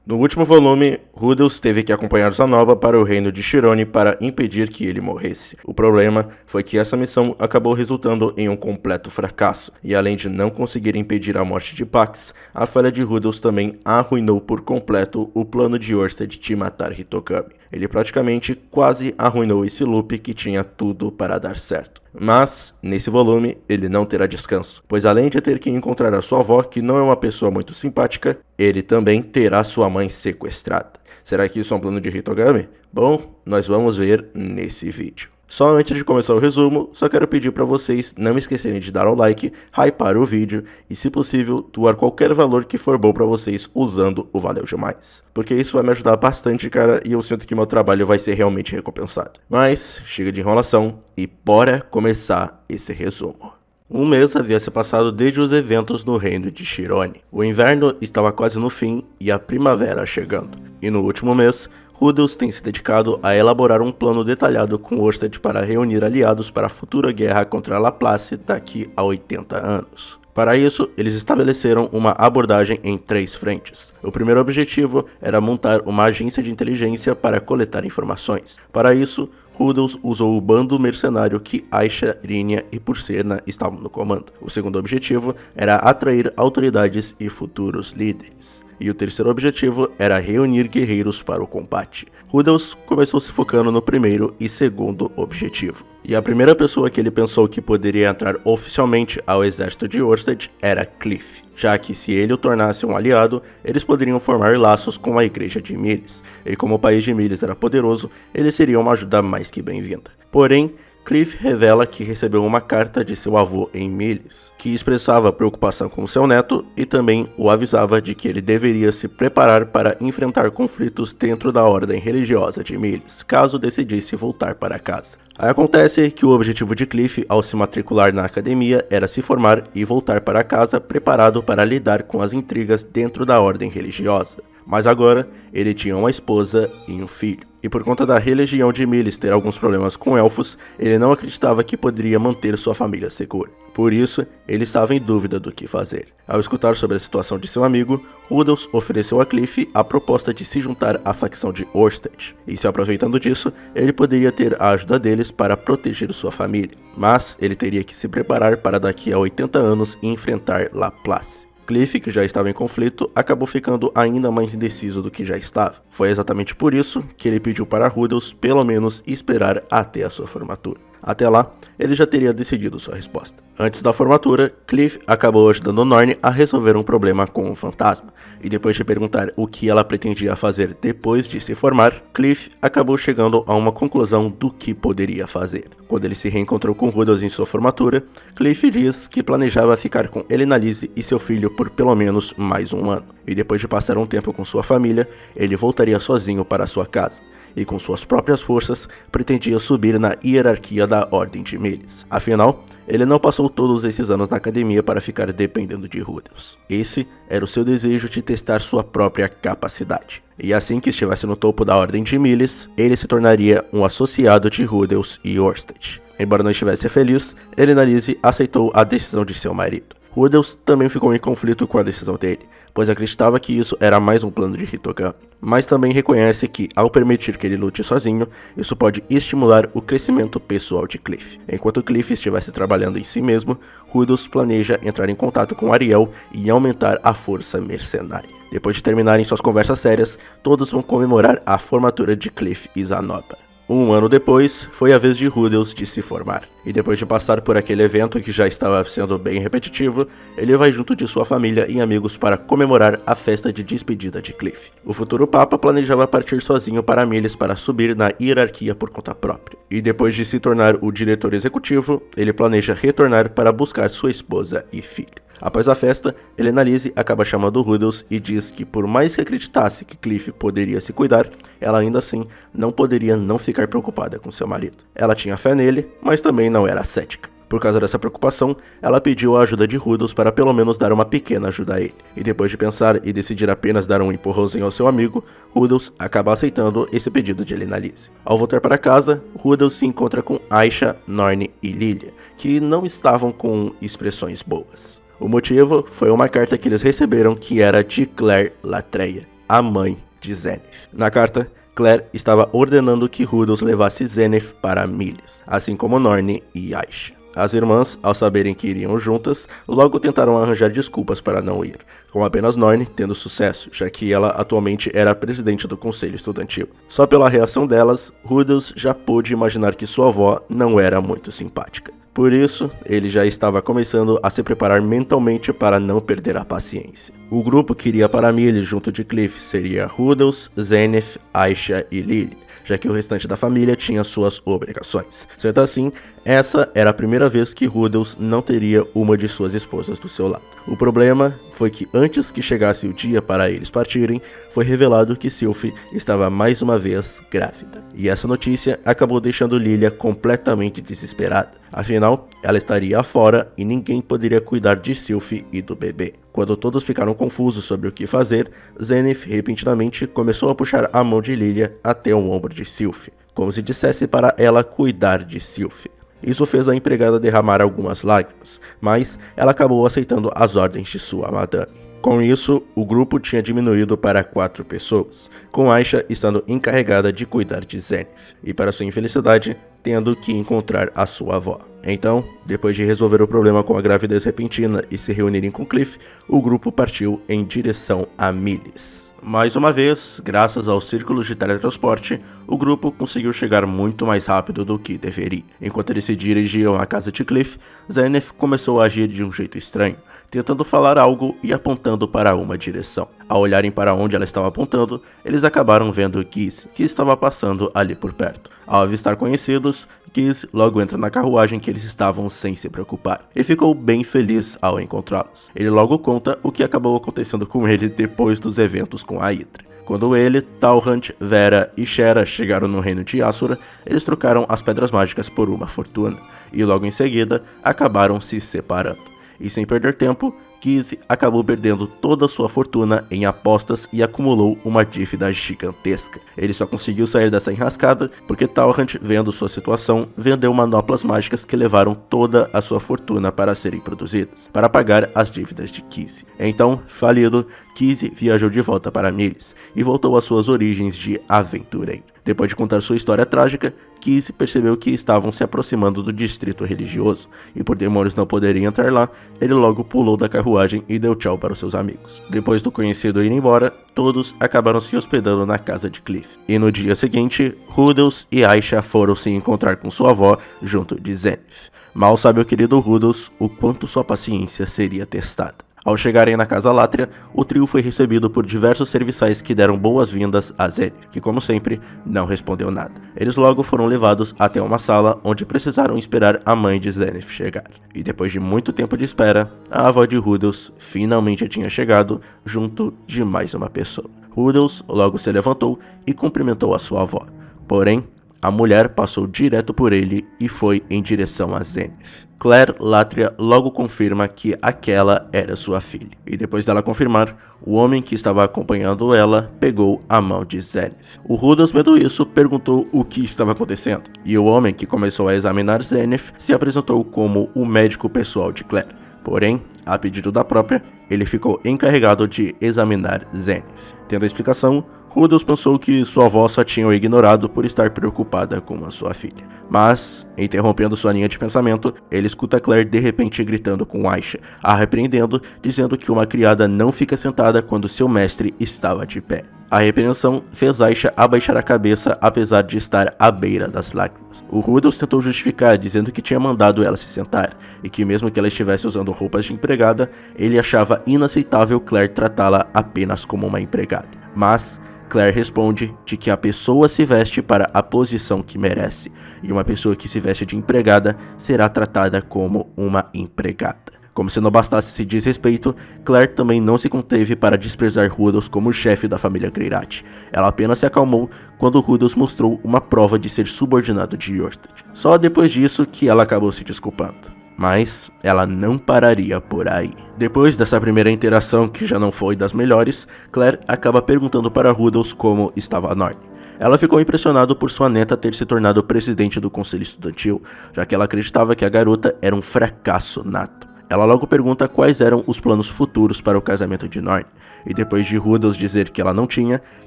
No último volume, Rudels teve que acompanhar Zanoba para o reino de Chirone para impedir que ele morresse. O problema foi que essa missão acabou resultando em um completo fracasso, e além de não conseguir impedir a morte de Pax, a falha de Rudels também arruinou por completo o plano de Orsted de matar Hitogami. Ele praticamente quase arruinou esse loop que tinha tudo para dar certo. Mas, nesse volume, ele não terá descanso, pois além de ter que encontrar a sua avó, que não é uma pessoa muito simpática, ele também terá sua mãe sequestrada. Será que isso é um plano de Hitogami? Bom, nós vamos ver nesse vídeo. Só antes de começar o resumo, só quero pedir para vocês não esquecerem de dar o like, hypar o vídeo e, se possível, doar qualquer valor que for bom para vocês usando o Valeu Demais. Porque isso vai me ajudar bastante, cara, e eu sinto que meu trabalho vai ser realmente recompensado. Mas, chega de enrolação e bora começar esse resumo. Um mês havia se passado desde os eventos no reino de Chirone. O inverno estava quase no fim e a primavera chegando. E no último mês, Rudels tem se dedicado a elaborar um plano detalhado com Orsted para reunir aliados para a futura guerra contra Laplace daqui a 80 anos. Para isso, eles estabeleceram uma abordagem em 3 frentes. O primeiro objetivo era montar uma agência de inteligência para coletar informações. Para isso, Rudels usou o bando mercenário que Aisha, Rhynia e Purserna estavam no comando. O segundo objetivo era atrair autoridades e futuros líderes. E o terceiro objetivo era reunir guerreiros para o combate. Rudels começou se focando no primeiro e segundo objetivo. E a primeira pessoa que ele pensou que poderia entrar oficialmente ao exército de Orsted era Cliff, já que se ele o tornasse um aliado, eles poderiam formar laços com a igreja de Miles, e como o país de Miles era poderoso, ele seria uma ajuda mais que bem-vinda. Porém, Cliff revela que recebeu uma carta de seu avô em Miles, que expressava preocupação com seu neto e também o avisava de que ele deveria se preparar para enfrentar conflitos dentro da ordem religiosa de Miles, caso decidisse voltar para casa. Aí acontece que o objetivo de Cliff ao se matricular na academia era se formar e voltar para casa preparado para lidar com as intrigas dentro da ordem religiosa. Mas agora, ele tinha uma esposa e um filho. E por conta da religião de Miles ter alguns problemas com elfos, ele não acreditava que poderia manter sua família segura. Por isso, ele estava em dúvida do que fazer. Ao escutar sobre a situação de seu amigo, Rudels ofereceu a Cliff a proposta de se juntar à facção de Orsted. E se aproveitando disso, ele poderia ter a ajuda deles para proteger sua família. Mas ele teria que se preparar para daqui a 80 anos enfrentar Laplace. Cliff, que já estava em conflito, acabou ficando ainda mais indeciso do que já estava. Foi exatamente por isso que ele pediu para Rudels pelo menos esperar até a sua formatura. Até lá, ele já teria decidido sua resposta. Antes da formatura, Cliff acabou ajudando Norne a resolver um problema com um fantasma, e depois de perguntar o que ela pretendia fazer depois de se formar, Cliff acabou chegando a uma conclusão do que poderia fazer. Quando ele se reencontrou com Rudels em sua formatura, Cliff diz que planejava ficar com Elenalise e seu filho por pelo menos mais um ano, e depois de passar um tempo com sua família, ele voltaria sozinho para sua casa, e com suas próprias forças, pretendia subir na hierarquia da Ordem de Miles. Afinal, ele não passou todos esses anos na academia para ficar dependendo de Rudels. Esse era o seu desejo de testar sua própria capacidade. E assim que estivesse no topo da Ordem de Miles, ele se tornaria um associado de Rudels e Orsted. Embora não estivesse feliz, Elenalise aceitou a decisão de seu marido. Rudels também ficou em conflito com a decisão dele, pois acreditava que isso era mais um plano de Hitogami, mas também reconhece que, ao permitir que ele lute sozinho, isso pode estimular o crescimento pessoal de Cliff. Enquanto Cliff estivesse trabalhando em si mesmo, Rudels planeja entrar em contato com Ariel e aumentar a força mercenária. Depois de terminarem suas conversas sérias, todos vão comemorar a formatura de Cliff e Zanoba. Um ano depois, foi a vez de Rudels de se formar, e depois de passar por aquele evento que já estava sendo bem repetitivo, ele vai junto de sua família e amigos para comemorar a festa de despedida de Cliff. O futuro Papa planejava partir sozinho para Miles para subir na hierarquia por conta própria, e depois de se tornar o diretor executivo, ele planeja retornar para buscar sua esposa e filho. Após a festa, Elenalise acaba chamando Rudels e diz que por mais que acreditasse que Cliff poderia se cuidar, ela ainda assim não poderia não ficar preocupada com seu marido. Ela tinha fé nele, mas também não era cética. Por causa dessa preocupação, ela pediu a ajuda de Rudels para pelo menos dar uma pequena ajuda a ele. E depois de pensar e decidir apenas dar um empurrãozinho ao seu amigo, Rudels acaba aceitando esse pedido de Elenalise. Ao voltar para casa, Rudels se encontra com Aisha, Norne e Lilia, que não estavam com expressões boas. O motivo foi uma carta que eles receberam que era de Claire Latreia. a mãe de Zenith. Na carta, Claire estava ordenando que Rudolph levasse Zenith para Miles, assim como Norne e Aisha. As irmãs, ao saberem que iriam juntas, logo tentaram arranjar desculpas para não ir, com apenas Norne tendo sucesso, já que ela atualmente era a presidente do conselho estudantil. Só pela reação delas, Rudolph já pôde imaginar que sua avó não era muito simpática. Por isso, ele já estava começando a se preparar mentalmente para não perder a paciência. O grupo que iria para Millie junto de Cliff seria Rudolph, Zenith, Aisha e Lily, já que o restante da família tinha suas obrigações. Sendo assim, essa era a primeira vez que Rudolph não teria uma de suas esposas do seu lado. O problema foi que antes que chegasse o dia para eles partirem, foi revelado que Sylphie estava mais uma vez grávida. E essa notícia acabou deixando Lilia completamente desesperada. Afinal, ela estaria fora e ninguém poderia cuidar de Sylphie e do bebê. Quando todos ficaram confusos sobre o que fazer, Zenith repentinamente começou a puxar a mão de Lilia até o ombro de Sylphie, como se dissesse para ela cuidar de Sylphie. Isso fez a empregada derramar algumas lágrimas, mas ela acabou aceitando as ordens de sua madame. Com isso, o grupo tinha diminuído para 4 pessoas, com Aisha estando encarregada de cuidar de Zenith, e para sua infelicidade, tendo que encontrar a sua avó. Então, depois de resolver o problema com a gravidez repentina e se reunirem com Cliff, o grupo partiu em direção a Miles. Mais uma vez, graças aos círculos de teletransporte, o grupo conseguiu chegar muito mais rápido do que deveria. Enquanto eles se dirigiam à casa de Cliff, Zenith começou a agir de um jeito estranho, tentando falar algo e apontando para uma direção. Ao olharem para onde ela estava apontando, eles acabaram vendo Giz, que estava passando ali por perto. Ao avistar conhecidos, Giz logo entra na carruagem que eles estavam sem se preocupar, e ficou bem feliz ao encontrá-los. Ele logo conta o que acabou acontecendo com ele depois dos eventos com a Hydra. Quando ele, Talrant, Vera e Shera chegaram no reino de Asura, eles trocaram as pedras mágicas por uma fortuna, e logo em seguida acabaram se separando. E sem perder tempo, Giz acabou perdendo toda a sua fortuna em apostas e acumulou uma dívida gigantesca. Ele só conseguiu sair dessa enrascada porque Talrant, vendo sua situação, vendeu manoplas mágicas que levaram toda a sua fortuna para serem produzidas, para pagar as dívidas de Giz. Então, falido, Giz viajou de volta para Miles e voltou às suas origens de aventureiro. Depois de contar sua história trágica, Giz percebeu que estavam se aproximando do distrito religioso, e por demônios não poderem entrar lá, ele logo pulou da carruagem e deu tchau para os seus amigos. Depois do conhecido ir embora, todos acabaram se hospedando na casa de Cliff. E no dia seguinte, Rudolph e Aisha foram se encontrar com sua avó junto de Zenith. Mal sabe o querido Rudolph o quanto sua paciência seria testada. Ao chegarem na Casa Látria, o trio foi recebido por diversos serviçais que deram boas-vindas a Zenith, que como sempre, não respondeu nada. Eles logo foram levados até uma sala onde precisaram esperar a mãe de Zenith chegar. E depois de muito tempo de espera, a avó de Rudolph finalmente tinha chegado junto de mais uma pessoa. Rudolph logo se levantou e cumprimentou a sua avó. Porém, a mulher passou direto por ele e foi em direção a Zenith. Claire Latria logo confirma que aquela era sua filha. E depois dela confirmar, o homem que estava acompanhando ela pegou a mão de Zenith. O Rudolph, vendo isso, perguntou o que estava acontecendo. E o homem que começou a examinar Zenith se apresentou como o médico pessoal de Claire. Porém, a pedido da própria, ele ficou encarregado de examinar Zenith. Tendo a explicação, Rudolph pensou que sua avó só tinha o ignorado por estar preocupada com a sua filha. Mas, interrompendo sua linha de pensamento, ele escuta Claire de repente gritando com Aisha, a repreendendo, dizendo que uma criada não fica sentada quando seu mestre estava de pé. A repreensão fez Aisha abaixar a cabeça apesar de estar à beira das lágrimas. O Rudolph tentou justificar, dizendo que tinha mandado ela se sentar, e que mesmo que ela estivesse usando roupas de empregada, ele achava inaceitável Claire tratá-la apenas como uma empregada. Mas Claire responde de que a pessoa se veste para a posição que merece, e uma pessoa que se veste de empregada será tratada como uma empregada. Como se não bastasse esse desrespeito, Claire também não se conteve para desprezar Rudolph como chefe da família Greirat. Ela apenas se acalmou quando Rudolph mostrou uma prova de ser subordinado de Jötun. Só depois disso que ela acabou se desculpando. Mas ela não pararia por aí. Depois dessa primeira interação, que já não foi das melhores, Claire acaba perguntando para Rudolph como estava a Norne. Ela ficou impressionada por sua neta ter se tornado presidente do conselho estudantil, já que ela acreditava que a garota era um fracasso nato. Ela logo pergunta quais eram os planos futuros para o casamento de Norn, e depois de Rudolf dizer que ela não tinha,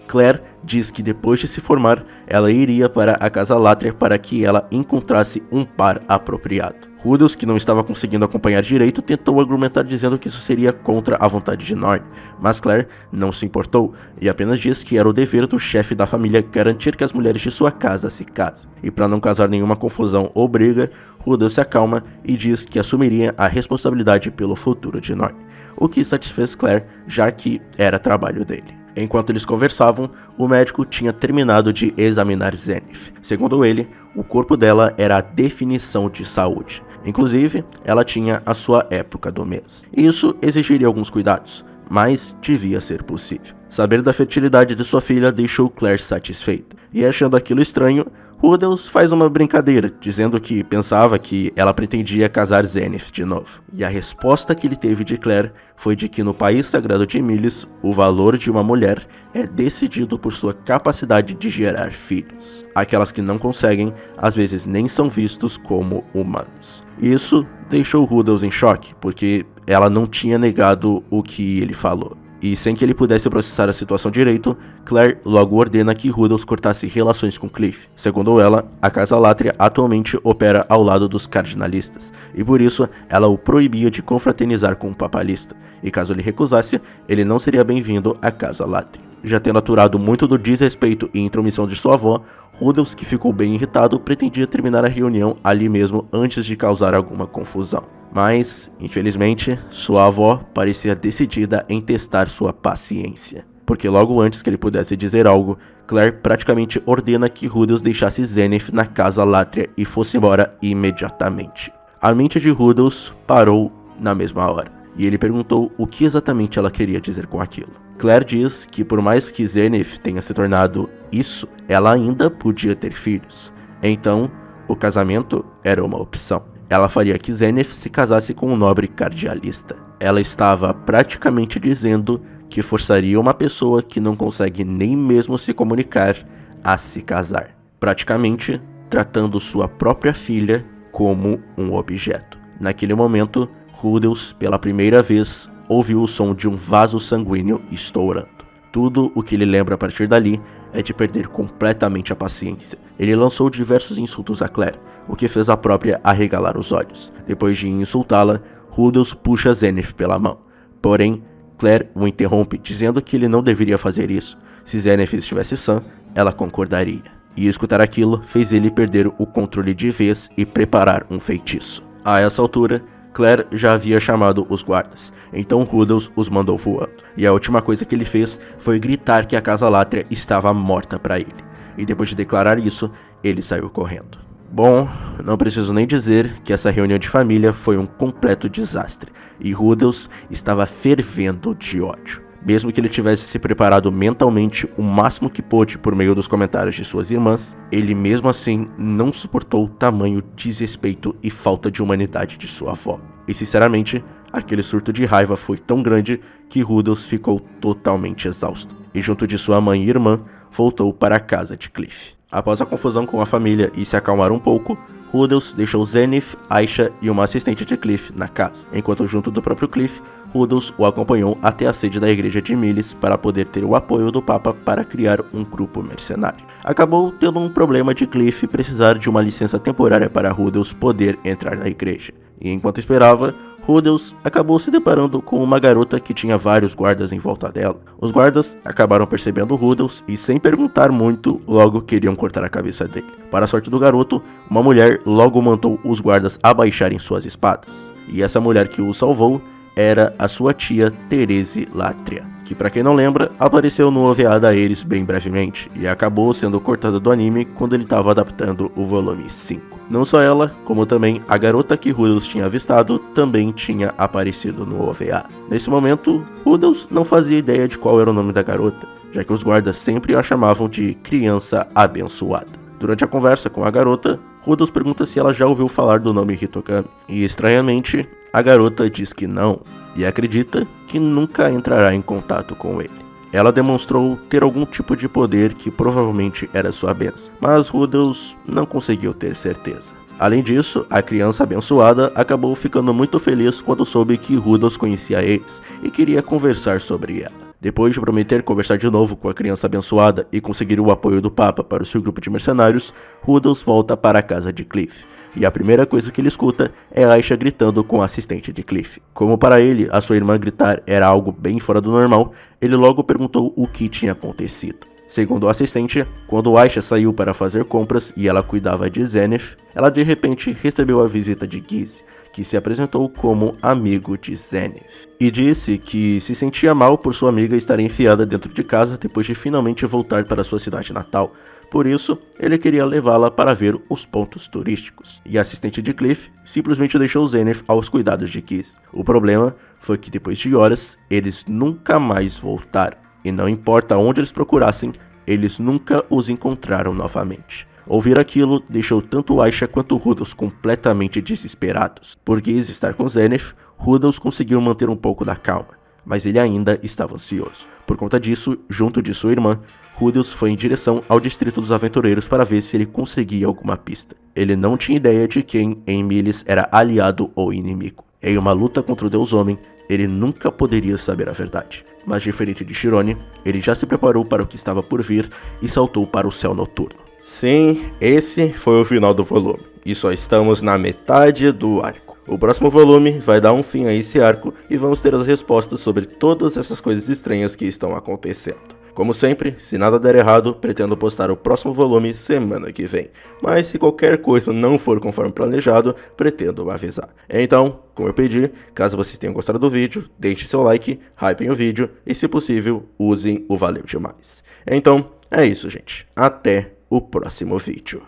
Claire diz que depois de se formar, ela iria para a Casa Latria para que ela encontrasse um par apropriado. Rudolf, que não estava conseguindo acompanhar direito, tentou argumentar dizendo que isso seria contra a vontade de Norn, mas Claire não se importou e apenas disse que era o dever do chefe da família garantir que as mulheres de sua casa se casem. E para não causar nenhuma confusão ou briga, Rudolf se acalma e diz que assumiria a responsabilidade pelo futuro de Norn, o que satisfez Claire, já que era trabalho dele. Enquanto eles conversavam, o médico tinha terminado de examinar Zenith. Segundo ele, o corpo dela era a definição de saúde. Inclusive, ela tinha a sua época do mês. Isso exigiria alguns cuidados, mas devia ser possível. Saber da fertilidade de sua filha deixou Claire satisfeita, e achando aquilo estranho, Rudolf faz uma brincadeira, dizendo que pensava que ela pretendia casar Zenith de novo. E a resposta que ele teve de Claire foi de que no país sagrado de Milis, o valor de uma mulher é decidido por sua capacidade de gerar filhos. Aquelas que não conseguem, às vezes nem são vistos como humanos. Isso deixou Rudolf em choque, porque ela não tinha negado o que ele falou. E sem que ele pudesse processar a situação direito, Claire logo ordena que Rudolf cortasse relações com Cliff. Segundo ela, a Casa Latria atualmente opera ao lado dos cardinalistas, e por isso ela o proibia de confraternizar com o papalista, e caso ele recusasse, ele não seria bem-vindo à Casa Latria. Já tendo aturado muito do desrespeito e intromissão de sua avó, Rudolf, que ficou bem irritado, pretendia terminar a reunião ali mesmo antes de causar alguma confusão. Mas, infelizmente, sua avó parecia decidida em testar sua paciência, porque logo antes que ele pudesse dizer algo, Claire praticamente ordena que Rudolf deixasse Zenith na Casa Latria e fosse embora imediatamente. A mente de Rudolf parou na mesma hora, e ele perguntou o que exatamente ela queria dizer com aquilo. Claire diz que por mais que Zenith tenha se tornado isso, ela ainda podia ter filhos. Então, o casamento era uma opção. Ela faria que Zenith se casasse com um nobre cardialista. Ela estava praticamente dizendo que forçaria uma pessoa que não consegue nem mesmo se comunicar a se casar. Praticamente tratando sua própria filha como um objeto. Naquele momento, Rudolf, pela primeira vez, ouviu o som de um vaso sanguíneo estourando. Tudo o que ele lembra a partir dali é de perder completamente a paciência. Ele lançou diversos insultos a Claire, o que fez a própria arregalar os olhos. Depois de insultá-la, Rudolf puxa Zenith pela mão. Porém, Claire o interrompe, dizendo que ele não deveria fazer isso. Se Zenith estivesse sã, ela concordaria. E escutar aquilo fez ele perder o controle de vez e preparar um feitiço. A essa altura, Claire já havia chamado os guardas, então Rudolf os mandou voando, e a última coisa que ele fez foi gritar que a Casa Latria estava morta para ele, e depois de declarar isso, ele saiu correndo. Bom, não preciso nem dizer que essa reunião de família foi um completo desastre, e Rudolf estava fervendo de ódio. Mesmo que ele tivesse se preparado mentalmente o máximo que pôde por meio dos comentários de suas irmãs, ele mesmo assim não suportou tamanho desrespeito e falta de humanidade de sua avó. E sinceramente, aquele surto de raiva foi tão grande que Rudolf ficou totalmente exausto, e junto de sua mãe e irmã, voltou para a casa de Cliff. Após a confusão com a família e se acalmar um pouco, Rudolf deixou Zenith, Aisha e uma assistente de Cliff na casa, enquanto junto do próprio Cliff, Rudolf o acompanhou até a sede da igreja de Milis para poder ter o apoio do Papa para criar um grupo mercenário. Acabou tendo um problema de Cliff precisar de uma licença temporária para Rudolf poder entrar na igreja, e enquanto esperava, Rudolf acabou se deparando com uma garota que tinha vários guardas em volta dela. Os guardas acabaram percebendo Rudolf e, sem perguntar muito, logo queriam cortar a cabeça dele. Para a sorte do garoto, uma mulher logo mandou os guardas abaixarem suas espadas. E essa mulher que o salvou era a sua tia Therese Latria, que, para quem não lembra, apareceu no OVA da Ares bem brevemente e acabou sendo cortada do anime quando ele estava adaptando o volume 5. Não só ela, como também a garota que Rudolf tinha avistado também tinha aparecido no OVA. Nesse momento, Rudolf não fazia ideia de qual era o nome da garota, já que os guardas sempre a chamavam de criança abençoada. Durante a conversa com a garota, Rudolf pergunta se ela já ouviu falar do nome Hitogami, e estranhamente, a garota diz que não, e acredita que nunca entrará em contato com ele. Ela demonstrou ter algum tipo de poder que provavelmente era sua bênção, mas Rudolf não conseguiu ter certeza. Além disso, a criança abençoada acabou ficando muito feliz quando soube que Rudolph conhecia eles e queria conversar sobre ela. Depois de prometer conversar de novo com a criança abençoada e conseguir o apoio do Papa para o seu grupo de mercenários, Rudolph volta para a casa de Cliff. E a primeira coisa que ele escuta é Aisha gritando com a assistente de Cliff. Como para ele, a sua irmã gritar era algo bem fora do normal, ele logo perguntou o que tinha acontecido. Segundo o assistente, quando Aisha saiu para fazer compras e ela cuidava de Zenith, ela de repente recebeu a visita de Giz, que se apresentou como amigo de Zenith, e disse que se sentia mal por sua amiga estar enfiada dentro de casa depois de finalmente voltar para sua cidade natal. Por isso, ele queria levá-la para ver os pontos turísticos. E a assistente de Cliff simplesmente deixou Zenith aos cuidados de Giz. O problema foi que depois de horas, eles nunca mais voltaram. E não importa onde eles procurassem, eles nunca os encontraram novamente. Ouvir aquilo deixou tanto Aisha quanto Rudolph completamente desesperados. Por Giz estar com Zenith, Rudolph conseguiu manter um pouco da calma, mas ele ainda estava ansioso. Por conta disso, junto de sua irmã, Rudolph foi em direção ao Distrito dos Aventureiros para ver se ele conseguia alguma pista. Ele não tinha ideia de quem em Miles era aliado ou inimigo. Em uma luta contra o Deus Homem, ele nunca poderia saber a verdade. Mas diferente de Chirone, ele já se preparou para o que estava por vir e saltou para o céu noturno. Sim, esse foi o final do volume, e só estamos na metade do arco. O próximo volume vai dar um fim a esse arco e vamos ter as respostas sobre todas essas coisas estranhas que estão acontecendo. Como sempre, se nada der errado, pretendo postar o próximo volume semana que vem. Mas se qualquer coisa não for conforme planejado, pretendo avisar. Então, como eu pedi, caso vocês tenham gostado do vídeo, deixe seu like, hypem o vídeo e, se possível, usem o Valeu Demais. Então, é isso, gente. Até o próximo vídeo.